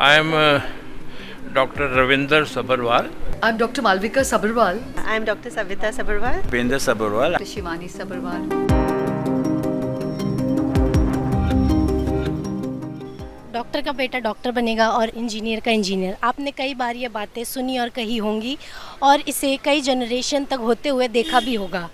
I am Dr. Ravinder Sabharwal. I'm Dr. Malvika Sabharwal. I'm Dr. Savita Sabharwal. Bendra Sabharwal. Dr. Shivani Sabharwal. Doctor का बेटा doctor बनेगा और engineer का engineer. आपने कई बार ये बातें सुनी और कही होंगी और इसे कई जनरेशन तक होते हुए देखा भी होगा।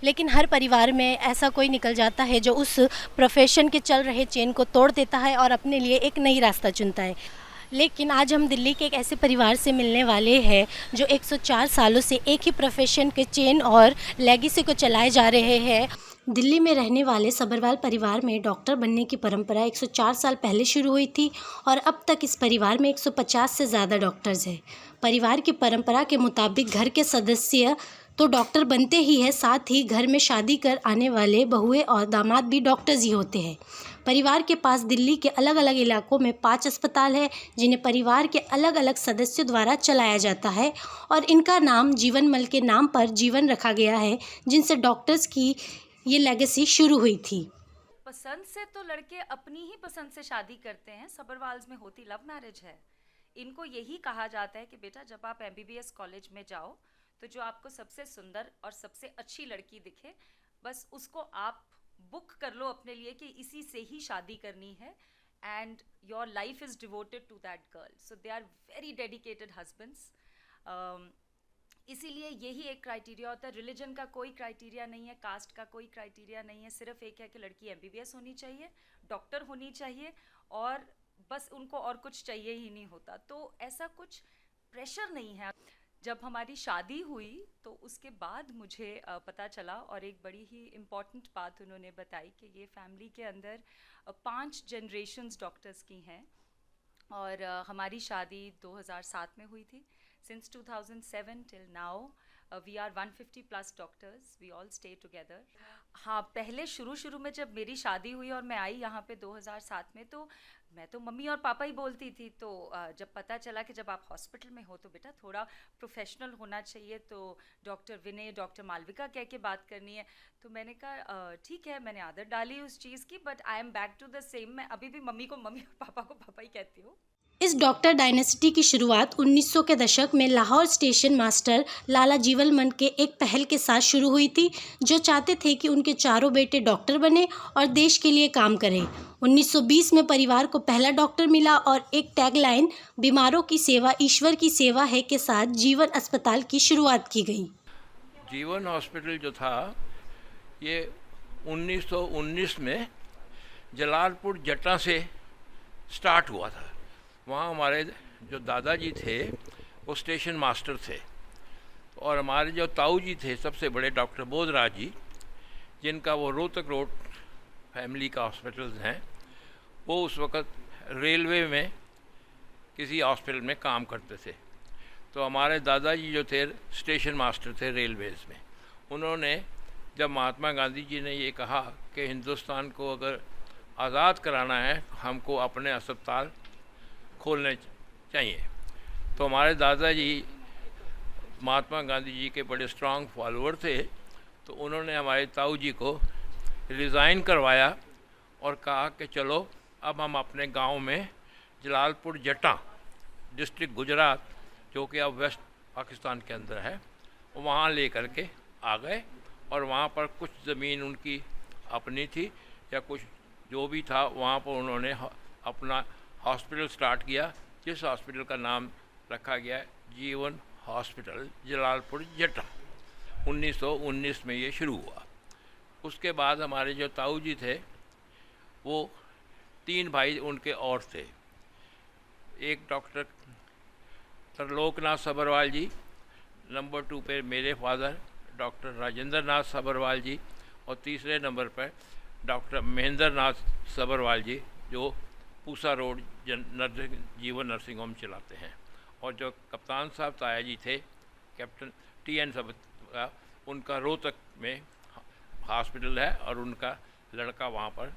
लेकिन हर परिवार में ऐसा कोई निकल जाता है जो उस प्रोफेशन के चल रहे चेन को तोड़ देता है और अपने लिए एक नई रास्ता चुनता है। लेकिन आज हम दिल्ली के एक ऐसे परिवार से मिलने वाले हैं जो 104 सालों से एक ही प्रोफेशन के चेन और लेगेसी को चलाए जा रहे हैं। दिल्ली में रहने वाले सबरवाल परिवार में डॉक्टर बनने की परंपरा 104 साल पहले शुरू हुई थी और अब तक इस परिवार में 150 से ज़्यादा डॉक्टर्स हैं। परिवार की परंपरा के मुताबिक घर के सदस्य तो डॉक्टर बनते ही है, साथ ही घर में शादी कर आने वाले बहुएं और दामाद भी डॉक्टर्स ही होते हैं। परिवार के पास दिल्ली के अलग अलग इलाकों में 5 अस्पताल है जिन्हें परिवार के अलग अलग सदस्यों द्वारा चलाया जाता है और इनका नाम जीवनमल के नाम पर जीवन रखा गया है, जिनसे डॉक्टर्स की ये लेगेसी शुरू हुई थी। पसंद से तो लड़के अपनी ही पसंद से शादी करते हैं। सबरवाल्स में होती लव मैरिज है। इनको यही कहा जाता है कि बेटा जब आप MBBS कॉलेज में जाओ तो जो आपको सबसे सुंदर और सबसे अच्छी लड़की दिखे बस उसको आप बुक कर लो अपने लिए कि इसी से ही शादी करनी है and your life is devoted to that girl. So they are very dedicated husbands. इसीलिए यही एक क्राइटेरिया होता है। रिलीजन का कोई क्राइटेरिया नहीं है, कास्ट का कोई क्राइटेरिया नहीं है, सिर्फ एक है कि लड़की MBBS होनी चाहिए, डॉक्टर होनी चाहिए और बस उनको और कुछ चाहिए ही नहीं होता। तो ऐसा कुछ प्रेशर नहीं है। जब हमारी शादी हुई तो उसके बाद मुझे पता चला और एक बड़ी ही इम्पॉर्टेंट बात उन्होंने बताई कि ये फैमिली के अंदर 5 जनरेशन्स डॉक्टर्स की हैं और हमारी शादी 2007 में हुई थी। Since 2007 till now, we are 150 plus doctors. We all stay together. हाँ, पहले शुरू में जब मेरी शादी हुई और मैं आई यहाँ पे 2007 में तो मैं तो मम्मी और पापा ही बोलती थी। तो जब पता चला कि जब आप हॉस्पिटल में हो तो बेटा थोड़ा प्रोफेशनल होना चाहिए, तो डॉक्टर विनय, डॉक्टर मालविका कह के बात करनी है। तो मैंने कहा ठीक है, मैंने आदत डाली उस चीज़ की, but I am back to the same. मैं अभी भी मम्मी को मम्मी और पापा को पापा ही कहती हूँ। इस डॉक्टर डायनेस्टी की शुरुआत 1900 के दशक में लाहौर स्टेशन मास्टर लाला जीवनमल के एक पहल के साथ शुरू हुई थी, जो चाहते थे कि उनके चारों बेटे डॉक्टर बने और देश के लिए काम करें। 1920 में परिवार को पहला डॉक्टर मिला और एक टैगलाइन बीमारों की सेवा ईश्वर की सेवा है के साथ जीवन अस्पताल की शुरुआत की गई। जीवन हॉस्पिटल जो था ये 1919 में जलालपुर जटा से स्टार्ट हुआ था। वहाँ हमारे जो दादाजी थे वो स्टेशन मास्टर थे और हमारे जो ताऊ जी थे सबसे बड़े डॉक्टर बोधराज जी, जिनका वो रोहतक रोड फैमिली का हॉस्पिटल हैं, वो उस वक़्त रेलवे में किसी हॉस्पिटल में काम करते थे। तो हमारे दादाजी जो थे स्टेशन मास्टर थे रेलवेज़ में। उन्होंने जब महात्मा गांधी जी ने ये कहा कि हिंदुस्तान को अगर आज़ाद कराना है हमको अपने अस्पताल खोलने चाहिए, तो हमारे दादाजी महात्मा गांधी जी के बड़े स्ट्रांग फॉलोअर थे। तो उन्होंने हमारे ताऊ जी को रिज़ाइन करवाया और कहा कि चलो अब हम अपने गांव में जलालपुर जटा डिस्ट्रिक्ट गुजरात, जो कि अब वेस्ट पाकिस्तान के अंदर है, वहाँ ले कर के आ गए और वहाँ पर कुछ ज़मीन उनकी अपनी थी या कुछ जो भी था, वहाँ पर उन्होंने अपना हॉस्पिटल स्टार्ट किया, जिस हॉस्पिटल का नाम रखा गया जीवन हॉस्पिटल जलालपुर जटा। 1919 में ये शुरू हुआ। उसके बाद हमारे जो ताऊ जी थे वो 3 भाई उनके और थे। एक डॉक्टर त्रिलोकनाथ सबरवाल जी, नंबर 2 पे मेरे फादर डॉक्टर राजेंद्र नाथ सबरवाल जी और तीसरे नंबर पर डॉक्टर महेंद्र नाथ सबरवाल जी, जो पूसा रोड जीवन नर्सिंग होम चलाते हैं। और जो कप्तान साहब ताया जी थे, कैप्टन TN सबरवाल, उनका रोहतक में हॉस्पिटल है और उनका लड़का वहाँ पर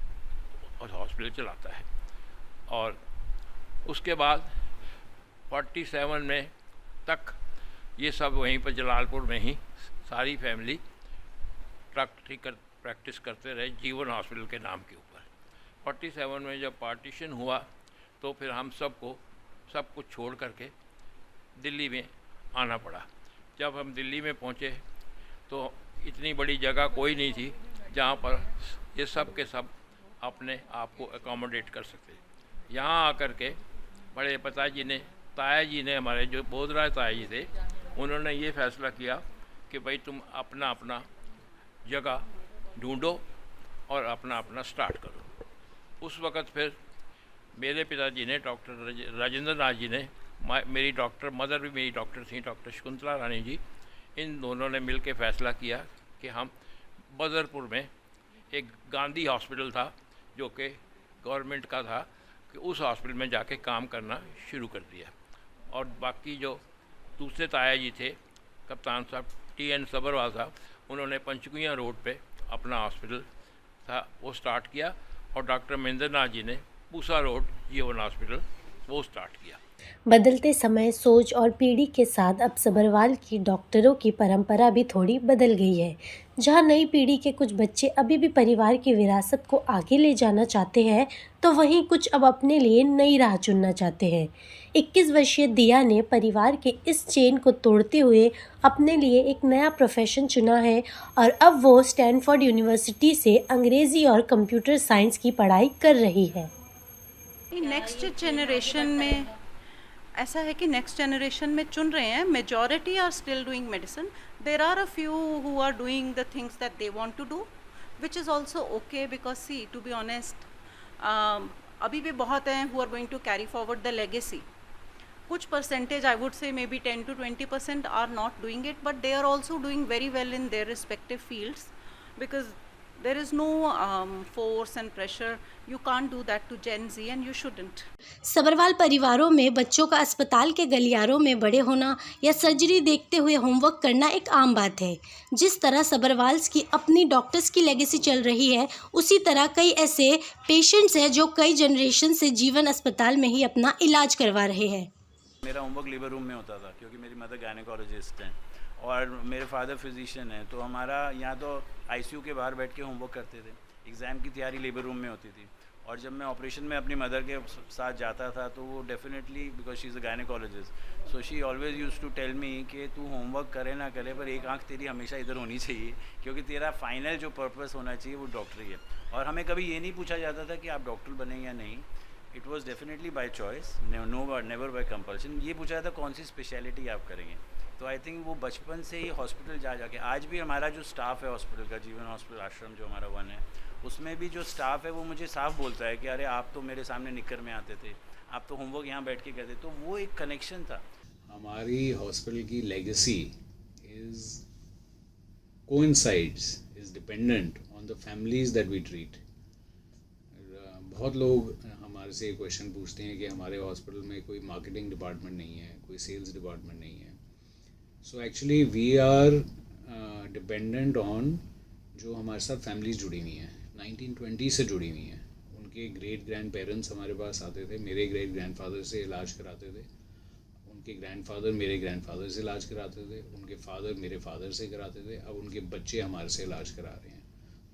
हॉस्पिटल चलाता है। और उसके बाद 47 में तक ये सब वहीं पर जलालपुर में ही सारी फैमिली प्रैक्टिस करते रहे जीवन हॉस्पिटल के नाम के ऊपर। 47 में जब पार्टीशन हुआ तो फिर हम सबको सब कुछ छोड़ करके दिल्ली में आना पड़ा। जब हम दिल्ली में पहुँचे तो इतनी बड़ी जगह कोई नहीं थी जहाँ पर ये सब के सब अपने आप को एकोमोडेट कर सकते। यहाँ आकर के बड़े पिताजी ने, ताया जी ने, हमारे जो बोधराज ताया जी थे, उन्होंने ये फैसला किया कि भाई तुम अपना अपना जगह ढूंढो और अपना अपना स्टार्ट करो। उस वक़्त फिर मेरे पिताजी ने, डॉक्टर राजेंद्र नाथ जी ने, मेरी डॉक्टर मदर भी मेरी डॉक्टर थी, डॉक्टर शकुंतला रानी जी, इन दोनों ने मिल के फ़ैसला किया कि हम बदरपुर में एक गांधी हॉस्पिटल था जो कि गवर्नमेंट का था, कि उस हॉस्पिटल में जाके काम करना शुरू कर दिया। और बाकी जो दूसरे ताया जी थे, कप्तान साहब TN सबरवाल साहब, उन्होंने पंचकुइया रोड पे अपना हॉस्पिटल था वो स्टार्ट किया, और डॉक्टर महेंद्र नाथ जी ने पूसा रोड जीवन हॉस्पिटल वो स्टार्ट किया। बदलते समय, सोच और पीढ़ी के साथ अब सब्रवाल की डॉक्टरों की परंपरा भी थोड़ी बदल गई है। जहां नई पीढ़ी के कुछ बच्चे अभी भी परिवार की विरासत को आगे ले जाना चाहते हैं, तो वहीं कुछ अब अपने लिए नई राह चुनना चाहते हैं। 21 वर्षीय दिया ने परिवार के इस चेन को तोड़ते हुए अपने लिए एक नया प्रोफेशन चुना है, और अब वो स्टैनफोर्ड यूनिवर्सिटी से अंग्रेजी और कंप्यूटर साइंस की पढ़ाई कर रही है। नेक्स्ट जनरेशन में ऐसा है कि नेक्स्ट जनरेशन में चुन रहे हैं, majority are still doing medicine. There are a few who are doing the things that they want to do, which is also okay, because see to be honest अभी भी बहुत हैं who are going to carry forward the legacy. कुछ percentage, I would say maybe 10 to 20% are not doing it, but they are also doing very well in their respective fields, because there is no force and pressure. You can't do that to Gen Z and you shouldn't. Sabharwal परिवारों में बच्चों का अस्पताल के गलियारों में बड़े होना या सर्जरी देखते हुए होमवर्क करना एक आम बात है। जिस तरह सब्रवाल्स की अपनी डॉक्टर्स की लेगेसी चल रही है, उसी तरह कई ऐसे पेशेंट्स हैं जो कई जनरेशन से जीवन अस्पताल में ही अपना इलाज करवा रहे हैं। मेरा होमवर्क लेबर रूम में होता था क्योंकि मेरी मदर गायनेकोलॉजिस्ट हैं और मेरे फादर फिजिशियन हैं, तो हमारा यहाँ तो आईसीयू के बाहर बैठ के होमवर्क करते थे। एग्ज़ाम की तैयारी लेबर रूम में होती थी, और जब मैं ऑपरेशन में अपनी मदर के साथ जाता था तो वो definitely, because she is a gynaecologist, so she always use to tell me कि तू होमवर्क करे ना करे पर एक आंख तेरी हमेशा इधर होनी चाहिए, क्योंकि तेरा फाइनल जो पर्पस होना चाहिए वो डॉक्टरी है। और हमें कभी ये नहीं पूछा जाता था कि आप डॉक्टर बने या नहीं, it was definitely by choice, never by compulsion. ये पूछा जाता कौन सी स्पेशलिटी आप करेंगे। तो आई थिंक वो बचपन से ही हॉस्पिटल जा जाके, आज भी हमारा जो स्टाफ है हॉस्पिटल का, जीवन हॉस्पिटल आश्रम जो हमारा 1 है, उसमें भी जो स्टाफ है वो मुझे साफ बोलता है कि अरे आप तो मेरे सामने निक्कर में आते थे, आप तो होमवर्क यहाँ बैठ के करते। तो वो एक कनेक्शन था। हमारी हॉस्पिटल की legacy is coincides, is dependent on the families that we treat. बहुत लोग हमारे से क्वेश्चन पूछते हैं कि हमारे हॉस्पिटल में कोई मार्केटिंग डिपार्टमेंट नहीं है, कोई सेल्स डिपार्टमेंट नहीं है। So actually we are dependent on जो हमारे साथ फैमिलीज जुड़ी हुई हैं, 1920 से जुड़ी हुई हैं। उनके ग्रेट ग्रैंड पेरेंट्स हमारे पास आते थे, मेरे ग्रेट ग्रैंडफादर से इलाज कराते थे, उनके ग्रैंडफादर मेरे ग्रैंडफादर से इलाज कराते थे, उनके फादर मेरे फादर से कराते थे, अब उनके बच्चे हमारे से इलाज करा रहे हैं।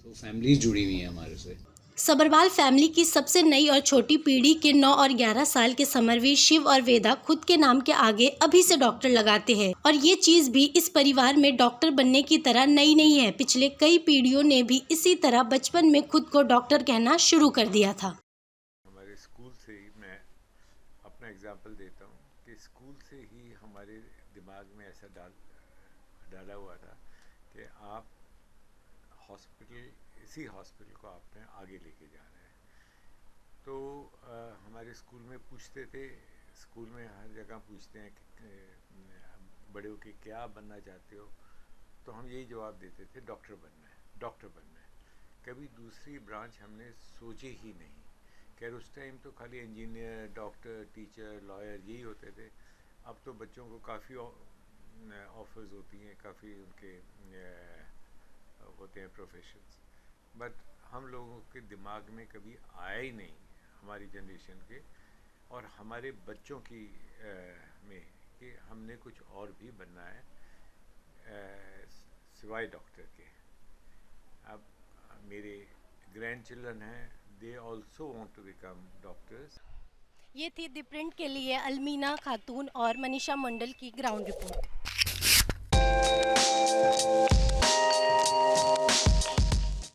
तो फैमिलीज जुड़ी हुई हैं हमारे से। सब्रवाल फैमिली की सबसे नई और छोटी पीढ़ी के 9 और 11 साल के समरवीर शिव और वेदा खुद के नाम के आगे अभी से डॉक्टर लगाते हैं, और ये चीज़ भी इस परिवार में डॉक्टर बनने की तरह नई नहीं है। पिछले कई पीढ़ियों ने भी इसी तरह बचपन में खुद को डॉक्टर कहना शुरू कर दिया था। हमारे स्कूल से ही मैं अपना एग्जाम्पल देता हूँ कि स्कूल से ही हमारे दिमाग में ऐसा डाला हुआ था कि आप हॉस्पिटल, इसी हॉस्पिटल को आपने आगे लेके जाना है। तो हमारे स्कूल में पूछते थे, स्कूल में हर जगह पूछते हैं कि बड़े होके क्या बनना चाहते हो, तो हम यही जवाब देते थे डॉक्टर बनना है, डॉक्टर बनना है। कभी दूसरी ब्रांच हमने सोचे ही नहीं। खैर उस टाइम तो खाली इंजीनियर, डॉक्टर, टीचर, लॉयर यही होते थे। अब तो बच्चों को काफ़ी ऑफर्स होती हैं, काफ़ी उनके होते हैं प्रोफेशंस, बट हम लोगों के दिमाग में कभी आया ही नहीं, हमारी जनरेशन के और हमारे बच्चों की में, कि हमने कुछ और भी बनना है सिवाय डॉक्टर के। अब मेरे ग्रैंड चिल्ड्रन हैं, they also want to become doctors. ये थी द प्रिंट के लिए अलमीना खातून और मनीषा मंडल की ग्राउंड रिपोर्ट।